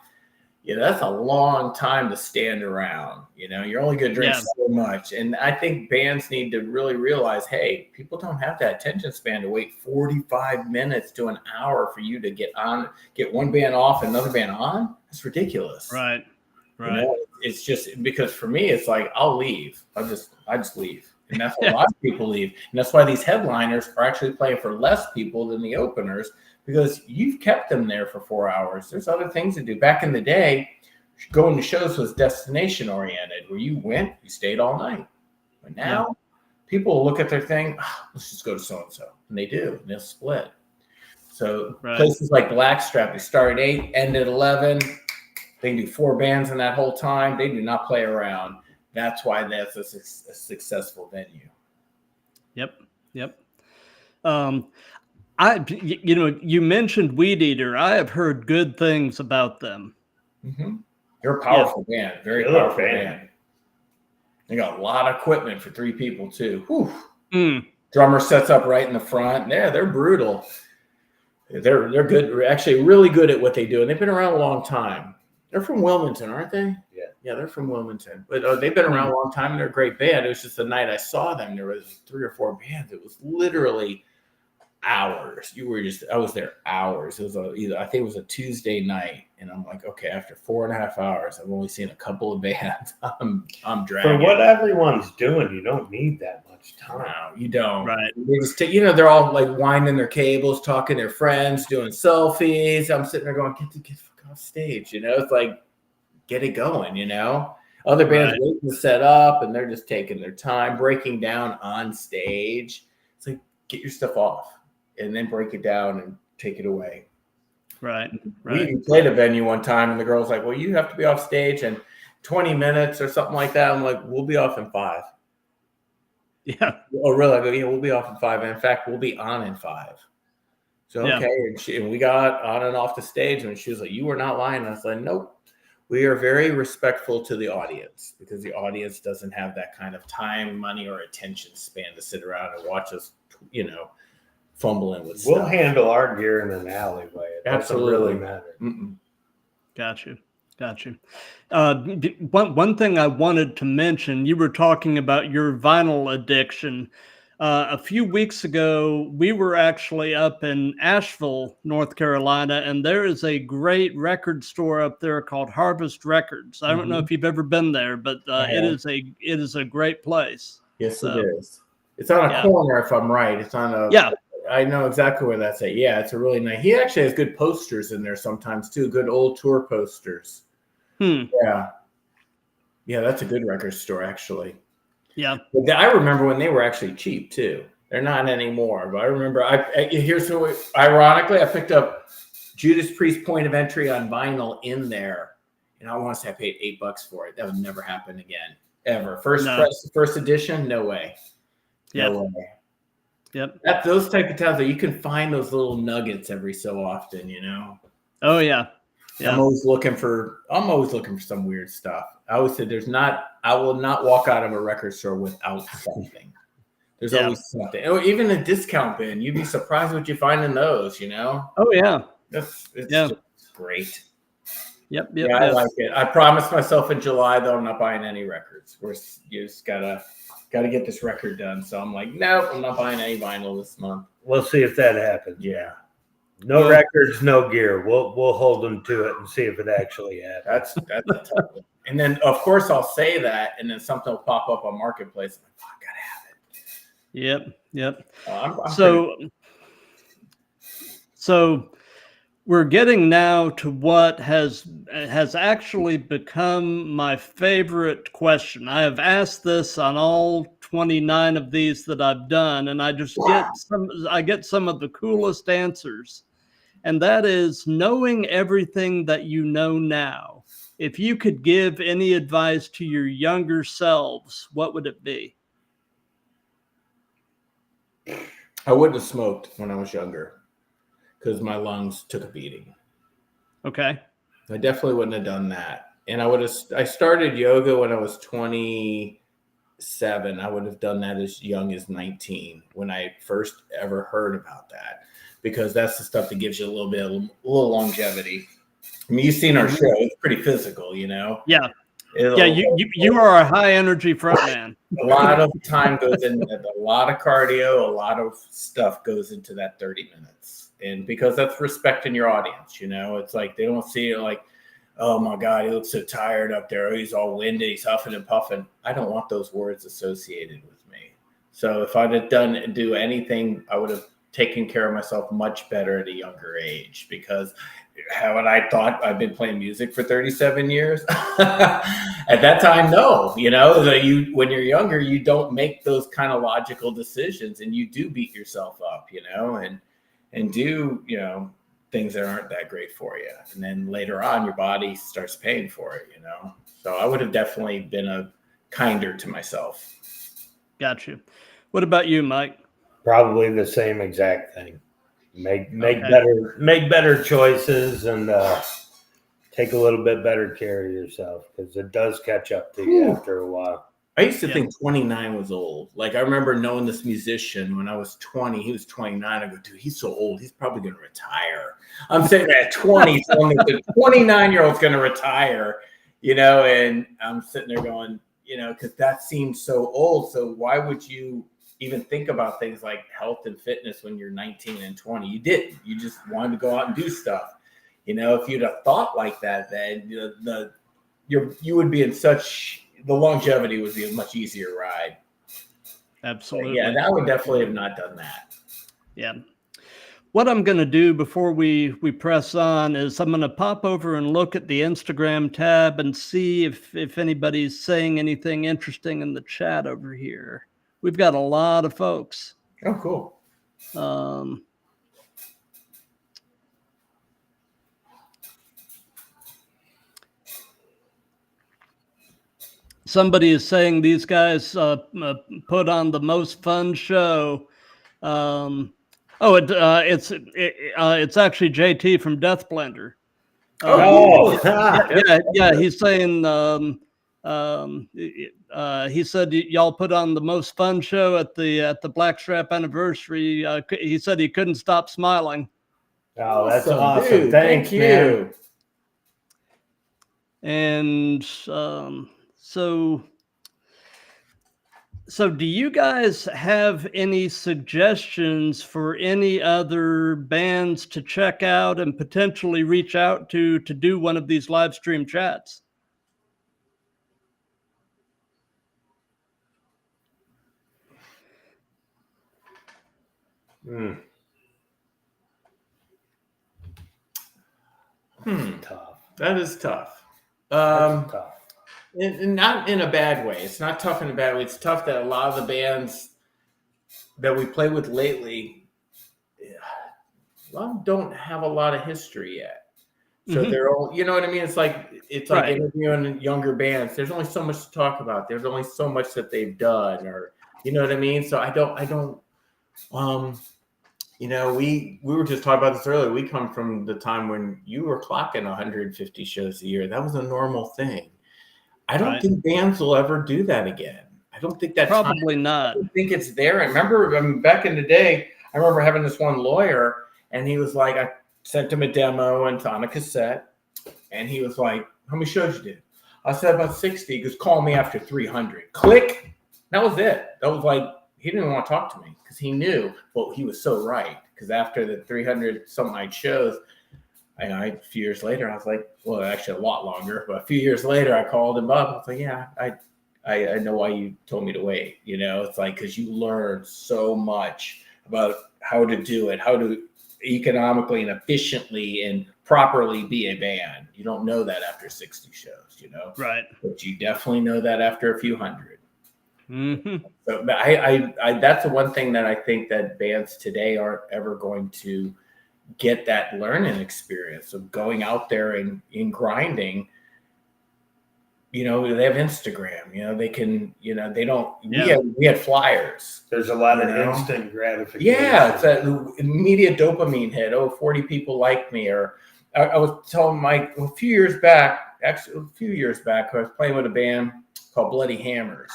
That's a long time to stand around. You're only going to drink so much. And I think bands need to really realize, hey, people don't have that attention span to wait 45 minutes to an hour for you to get one band off, another band on. It's ridiculous. Right. It's just because for me, it's like, I'll leave. I just leave. And that's why a lot of people leave. And that's why these headliners are actually playing for less people than the openers, because you've kept them there for 4 hours. There's other things to do. Back in the day, going to shows was destination oriented, where you went, you stayed all night. But now people will look at their thing, let's just go to so-and-so. And they do, and they'll split. So places like Blackstrap, they start at 8, end at 11. They can do 4 bands in that whole time. They do not play around. That's why that's a successful venue. Yep. You mentioned Weed Eater. I have heard good things about them. Mm-hmm. They're a powerful band. Very powerful band. They got a lot of equipment for 3 people too. Whew. Drummer sets up right in the front. Yeah, they're brutal. They're good. Actually, really good at what they do, and they've been around a long time. They're from Wilmington, aren't they? Yeah, they're from Wilmington. But they've been around a long time, and they're a great band. It was just the night I saw them, there was 3 or 4 bands. It was literally hours. I was there hours. It was I think it was a Tuesday night, and I'm like, okay, after 4.5 hours, I've only seen a couple of bands. I'm dragging. For what everyone's doing, you don't need that much time. No, you don't. Right. They just they're all like winding their cables, talking to their friends, doing selfies. I'm sitting there going, get the fuck off stage. It's like, get it going. Other bands waiting to set up, and they're just taking their time, breaking down on stage. It's like, get your stuff off and then break it down and take it away. Right. We played a venue one time, and the girl's like, well, you have to be off stage in 20 minutes or something like that. I'm like, we'll be off in 5. Yeah. Oh, really? I go, yeah, we'll be off in 5. And in fact, we'll be on in 5. So, okay. And we got on and off the stage, and she was like, you were not lying. And I was like, nope. We are very respectful to the audience, because the audience doesn't have that kind of time, money, or attention span to sit around and watch us, fumbling with stuff. We'll handle our gear in an alleyway. It Absolutely. doesn't really matter. Got you. One thing I wanted to mention, you were talking about your vinyl addiction. A few weeks ago, we were actually up in Asheville, North Carolina, and there is a great record store up there called Harvest Records. I don't know if you've ever been there, but it is a great place. Yes, it is. It's on a corner, if I'm right. It's on a I know exactly where that's at. Yeah, it's a really nice. He actually has good posters in there sometimes too. Good old tour posters. Yeah, that's a good record store actually. Yeah, but I remember when they were actually cheap too. They're not anymore, but I remember. Ironically, I picked up Judas Priest Point of Entry on vinyl in there, and I want to say I paid $8 for it. That would never happen again, ever. First edition, no way. No way. Yep. Those type of towns that you can find those little nuggets every so often, Oh yeah. I'm always looking for some weird stuff. I always say I will not walk out of a record store without something. There's always something. Or even a discount bin. You'd be surprised what you find in those, Oh yeah. It's just great. Yep. I like it. I promised myself in July though I'm not buying any records. You just gotta get this record done. So I'm like, nope, I'm not buying any vinyl this month. We'll see if that happens. Yeah. No records, no gear. We'll hold them to it and see if it actually happens. That's a tough one. And then of course I'll say that, and then something will pop up on Marketplace. I'm like, I gotta have it. Yep. So we're getting now to what has actually become my favorite question. I have asked this on all 29 of these that I've done, and I get some of the coolest answers. And that is, knowing everything that you know now, if you could give any advice to your younger selves, what would it be? I wouldn't have smoked when I was younger because my lungs took a beating. Okay. I definitely wouldn't have done that. And I started yoga when I was 27. I would have done that as young as 19 when I first ever heard about that, because that's the stuff that gives you a little longevity. I mean, you've seen our show; it's pretty physical, you know. Yeah, you are a high energy front man. A lot of time goes into that. A lot of cardio, a lot of stuff goes into that 30 minutes, and because that's respecting your audience, you know, it's like they don't see it like, oh my God, he looks so tired up there. Oh, he's all winded. He's huffing and puffing. I don't want those words associated with me. So if I'd have do anything, I would have taken care of myself much better at a younger age, because haven't I thought I've been playing music for 37 years? At that time, no. You know, when you're younger, you don't make those kind of logical decisions, and you do beat yourself up, you know, and do, you know, things that aren't that great for you. And then later on, your body starts paying for it, you know. So I would have definitely been kinder to myself. Got you. What about you, Mike? Probably the same exact thing. Make better choices, and take a little bit better care of yourself, because it does catch up to you after a while. I used to think 29 was old. Like, I remember knowing this musician when I was 20. He was 29. I go, dude, he's so old. He's probably going to retire. I'm sitting at 20, telling me the 29-year-old's going to retire, you know, and I'm sitting there going, you know, because that seems so old. So why would you even think about things like health and fitness when you're 19 and 20? You didn't. You just wanted to go out and do stuff. You know, if you'd have thought like that, then you would be in such, the longevity would be a much easier ride. Absolutely. But yeah, I would definitely have not done that. Yeah. What I'm going to do before we press on is I'm going to pop over and look at the Instagram tab and see if anybody's saying anything interesting in the chat over here. We've got a lot of folks. Oh, cool. Somebody is saying these guys put on the most fun show. It's actually JT from Death Blender. Yeah. He's saying he said y'all put on the most fun show at the Blackstrap anniversary. He said he couldn't stop smiling. Oh, that's awesome! Dude, Thank you. Man. And so do you guys have any suggestions for any other bands to check out and potentially reach out to do one of these live stream chats? Tough. That is tough. That's tough. And not in a bad way. It's not tough in a bad way. It's tough that a lot of the bands that we play with lately, a lot of them don't have a lot of history yet. So they're all, you know what I mean? It's like Right. interviewing younger bands. There's only so much to talk about. There's only so much that they've done, or you know what I mean? So I don't you know, we were just talking about this earlier. We come from the time when you were clocking 150 shows a year. That was a normal thing. I don't think bands will ever do that again. I don't think that's probably not. I don't think it's there. I remember back in the day, I remember having this one lawyer, and he was like, I sent him a demo and on a cassette, and he was like, how many shows you did? I said about 60. He goes, call me after 300. Click. That was it. That was like, he didn't want to talk to me because he knew, well, he was so right. Because after the 300 some night shows, a few years later, I was like, well, actually a lot longer, but a few years later, I called him up. I was like, yeah, I know why you told me to wait. You know, it's like, because you learn so much about how to do it, how to economically and efficiently and properly be a band. You don't know that after 60 shows, you know? Right. But you definitely know that after a few hundred. Mm-hmm. So I that's the one thing that I think that bands today aren't ever going to get that learning experience of going out there and grinding they have Instagram, they can, they don't, Yeah. we had flyers. There's a lot of instant gratification. Yeah. It's that immediate dopamine hit. 40 people like me. Or I was telling Mike a few years back, I was playing with a band called Bloody Hammers,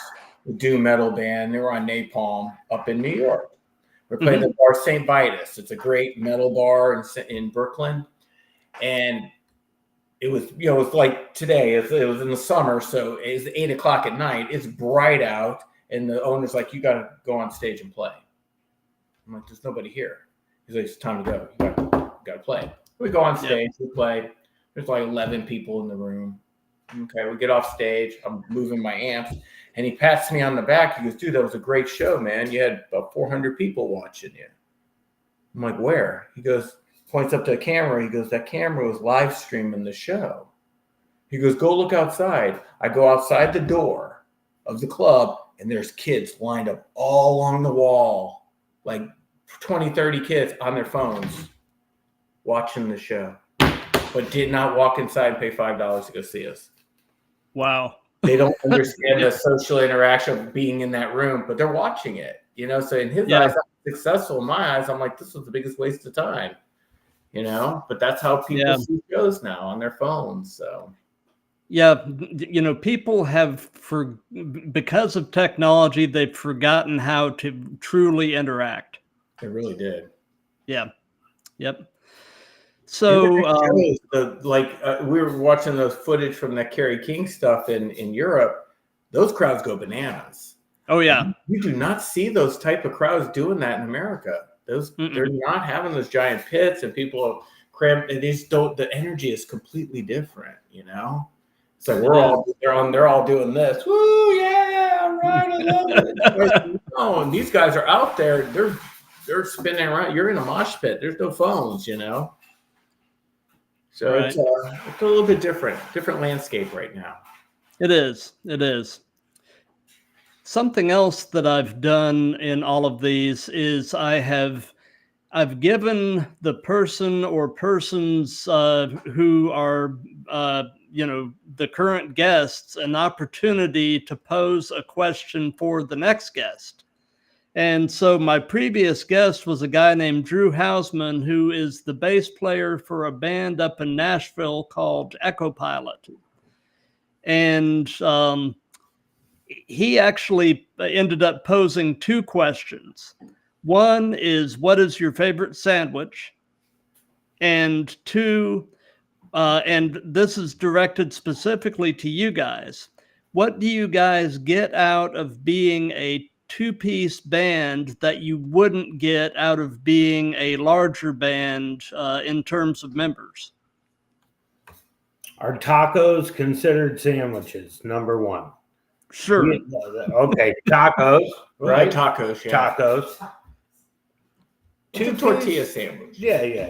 a doom metal band. They were on Napalm up in New York. We're playing the bar St. Vitus. It's a great metal bar in Brooklyn. And it was, it was like today, it was in the summer. So it's 8:00 at night. It's bright out. And the owner's like, you got to go on stage and play. I'm like, there's nobody here. He's like, it's time to go. You got to play. We go on stage, we play. There's like 11 people in the room. Okay, we get off stage. I'm moving my amps. And he pats me on the back. He goes, dude, that was a great show, man. You had about 400 people watching you. I'm like, where? He goes, points up to a camera. He goes, that camera was live streaming the show. He goes, go look outside. I go outside the door of the club, and there's kids lined up all along the wall, like 20, 30 kids on their phones watching the show, but did not walk inside and pay $5 to go see us. Wow. They don't understand the social interaction of being in that room, but they're watching it, so in his eyes, I'm successful. In my eyes, I'm like, this was the biggest waste of time, but that's how people see shows now on their phones. So people have, because of technology, they've forgotten how to truly interact. They really did. Yeah. Yep. So we were watching those footage from that Kerry King stuff in Europe. Those crowds go bananas. Oh yeah. You do not see those type of crowds doing that in America. They're not having those giant pits and people are cramped. And the energy is completely different, It's like they're all doing this. Woo, yeah, right. I love it. No, and these guys are out there, they're spinning around. You're in a mosh pit. There's no phones, So right. It's a little bit different landscape right now. It is. Something else that I've done in all of these is I've given the person or persons who are the current guests an opportunity to pose a question for the next guest. And so my previous guest was a guy named Drew Hausman, who is the bass player for a band up in Nashville called Echo Pilot. And he actually ended up posing two questions. One is, what is your favorite sandwich? And two, and this is directed specifically to you guys. What do you guys get out of being a two-piece band that you wouldn't get out of being a larger band in terms of members? Are tacos considered sandwiches? Number one. Sure. Okay, tacos. Right? Tacos. Yeah. Tacos. Two tortilla sandwich. Yeah.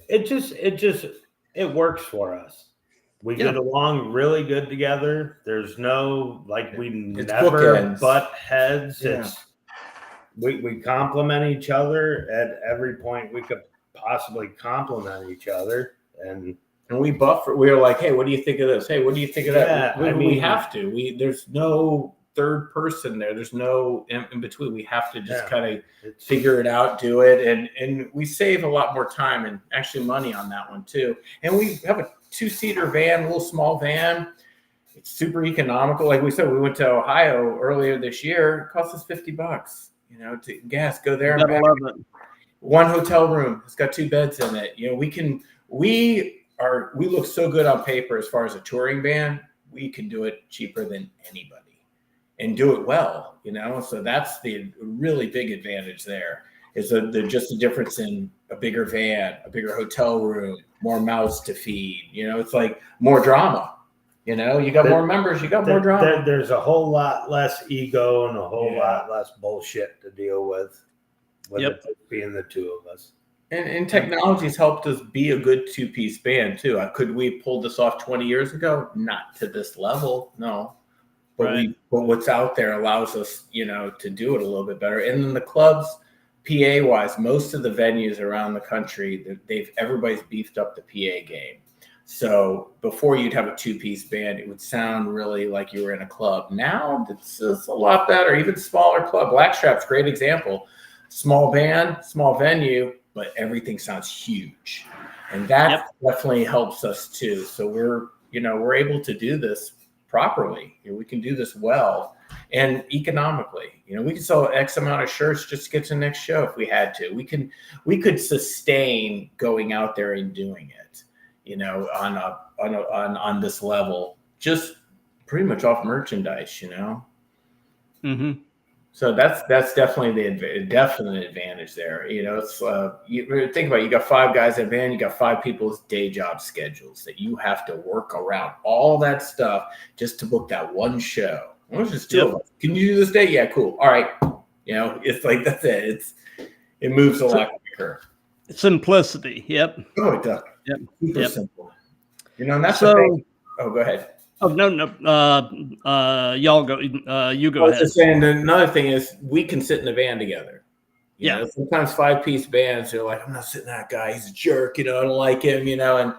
It works for us. We get along really good together. There's no, we never butt heads. Yeah. We complement each other at every point we could possibly complement each other. And we buffer. We were like, hey, what do you think of this? Hey, what do you think of that? Yeah, we have to. There's no third person there. There's no in between. We have to just kind of figure it out, do it. And we save a lot more time and actually money on that one too. And we have a 2-seater van, a little small van. It's super economical. Like we said, we went to Ohio earlier this year. It cost us $50, to gas, go there and back. One hotel room. It's got 2 beds in it. We look so good on paper as far as a touring band. We can do it cheaper than anybody and do it well, So that's the really big advantage there. Is just the difference in a bigger van, a bigger hotel room, more mouths to feed. It's like more drama. You got more members, you got more drama. There's a whole lot less ego and a whole lot less bullshit to deal with it being the two of us. And technology's helped us be a good 2-piece band too. Could we pull this off 20 years ago? Not to this level, no. But but what's out there allows us, to do it a little bit better. And then the clubs, PA wise, most of the venues around the country, everybody's beefed up the PA game. So before you'd have a 2-piece band, it would sound really like you were in a club. Now it's a lot better, even smaller club. Blackstrap's great example. Small band, small venue, but everything sounds huge. And that definitely helps us too. So we're able to do this properly. We can do this well and economically. We can sell X amount of shirts just to get to the next show if we had to. We could sustain going out there and doing it, on this level, just pretty much off merchandise, Mm-hmm. So that's definitely the definite advantage there. It's you think about it, you got 5 guys in a band, you got 5 people's day job schedules that you have to work around, all that stuff just to book that one show. Well, it's just 2 of us. Can you do this day? Yeah, cool. All right. It's like that's it. It moves a lot quicker. Simplicity. Yep. Oh, it does. Yep. Super simple. And that's the thing. Oh, go ahead. Oh, no. Y'all go. You go I was ahead. just saying, another thing is we can sit in a van together. Sometimes 5-piece bands, they're like, I'm not sitting with that guy. He's a jerk. I don't like him, and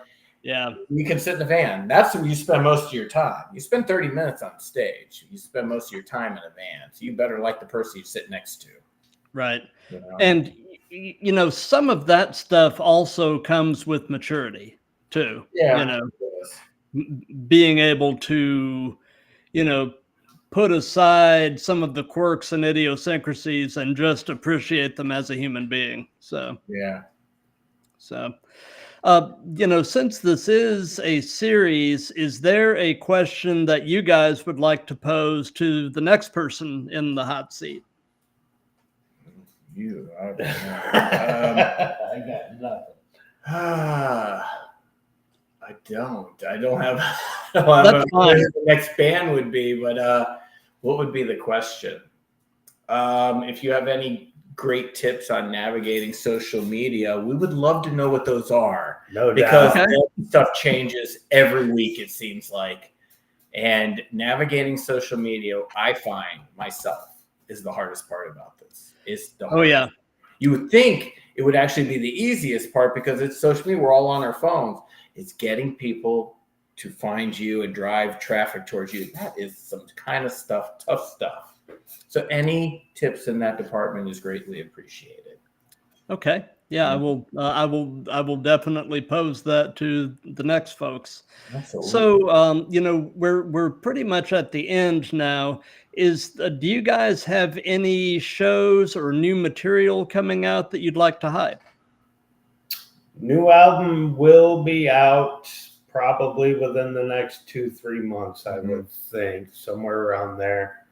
we can sit in the van. That's where you spend most of your time. You spend 30 minutes on stage. You spend most of your time in a van. So you better like the person you sit next to. Right. And, some of that stuff also comes with maturity too. Yeah. Being able to, put aside some of the quirks and idiosyncrasies and just appreciate them as a human being. So, since this is a series, is there a question that you guys would like to pose to the next person in the hot seat? I don't know. I got nothing. I don't have That's fine. Who the next band would be, but what would be the question? If you have any great tips on navigating social media, we would love to know what those are. No doubt. Because that stuff changes every week, it seems like. And navigating social media, I find myself, is the hardest part about this. It's the hardest. Oh, yeah. You would think it would actually be the easiest part because it's social media. We're all on our phones. It's getting people to find you and drive traffic towards you. That is some kind of stuff, tough stuff. So any tips in that department is greatly appreciated. Okay. Yeah, I will definitely pose that to the next folks. Absolutely. So, we're pretty much at the end now. Do you guys have any shows or new material coming out that you'd like to hype? New album will be out probably within the next 2-3 months, I would think, somewhere around there.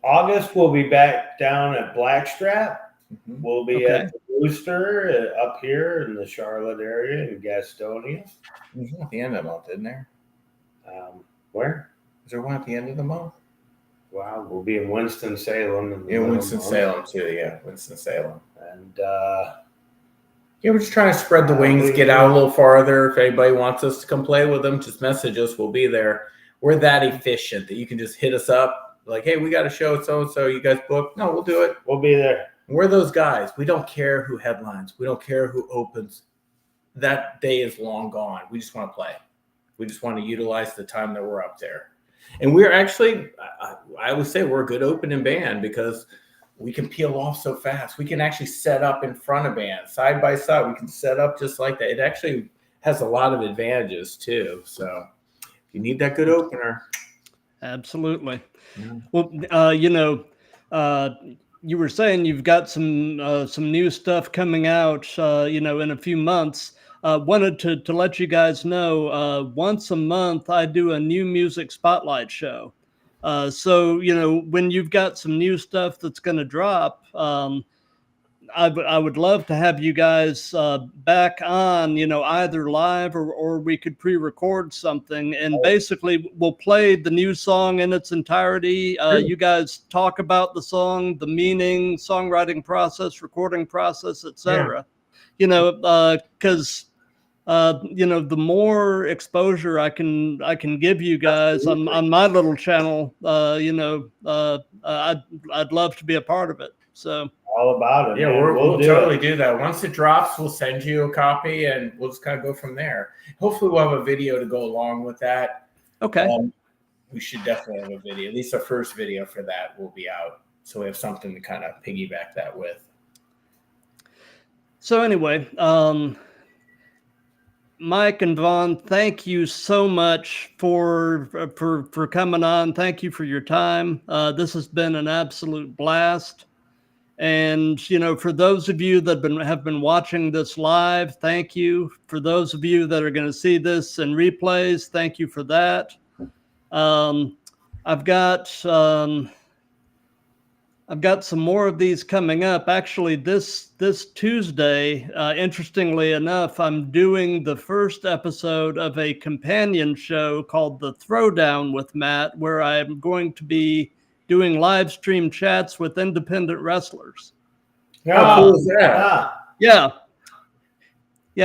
August, we'll be back down at Blackstrap. We'll be at the Rooster up here in the Charlotte area in Gastonia. There's one at the end of the month, isn't there? Where? Is there one at the end of the month? Wow, we'll be in Winston-Salem. Winston-Salem too. Yeah, Winston-Salem. And we're just trying to spread the wings, get out a little farther. If anybody wants us to come play with them, just message us. We'll be there. We're that efficient that you can just hit us up. Like, hey, we got a show at so-and-so. You guys book? No, we'll do it. We'll be there. We're those guys. We don't care who headlines. We don't care who opens. That day is long gone. We just want to play. We just want to utilize the time that we're up there. And we're actually, I would say we're a good opening band because we can peel off so fast. We can actually set up in front of bands, side by side. We can set up just like that. It actually has a lot of advantages too. So if you need that good opener. Absolutely. Yeah. Well, you were saying you've got some new stuff coming out, in a few months. Wanted to let you guys know, once a month I do a new music spotlight show. So when you've got some new stuff that's going to drop, I would love to have you guys back on, either live or we could pre-record something, and basically we'll play the new song in its entirety. You guys talk about the song, the meaning, songwriting process, recording process, etc. Because the more exposure I can give you guys on my little channel, I'd love to be a part of it. So all about it. Yeah, man. we'll do totally it. do that. Once it drops, we'll send you a copy, and we'll just kind of go from there. Hopefully, we'll have a video to go along with that. Okay. We should definitely have a video. At least our first video for that will be out, so we have something to kind of piggyback that with. So anyway, Mike and Vaughn, thank you so much for coming on. Thank you for your time. This has been an absolute blast. And you know, for those of you that have been watching this live, thank you. For those of you that are going to see this in replays, thank you for that. I've got some more of these coming up. Actually, this Tuesday, interestingly enough, I'm doing the first episode of a companion show called The Throwdown with Matt, where I'm going to be doing live stream chats with independent wrestlers. How cool is that? Yeah.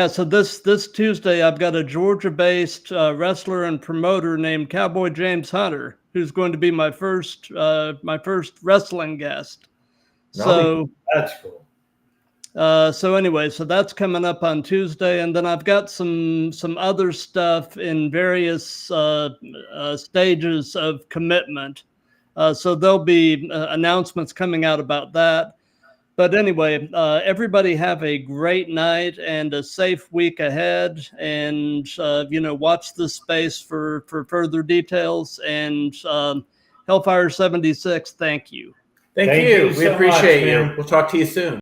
So this Tuesday, I've got a Georgia-based wrestler and promoter named Cowboy James Hunter, who's going to be my first wrestling guest. So That's cool. So anyway, so that's coming up on Tuesday, and then I've got some other stuff in various stages of commitment. So there'll be announcements coming out about that. But anyway, everybody have a great night and a safe week ahead. And, you know, watch this space for further details. And Hellfire76, thank you. Thank you. We appreciate you. We'll talk to you soon.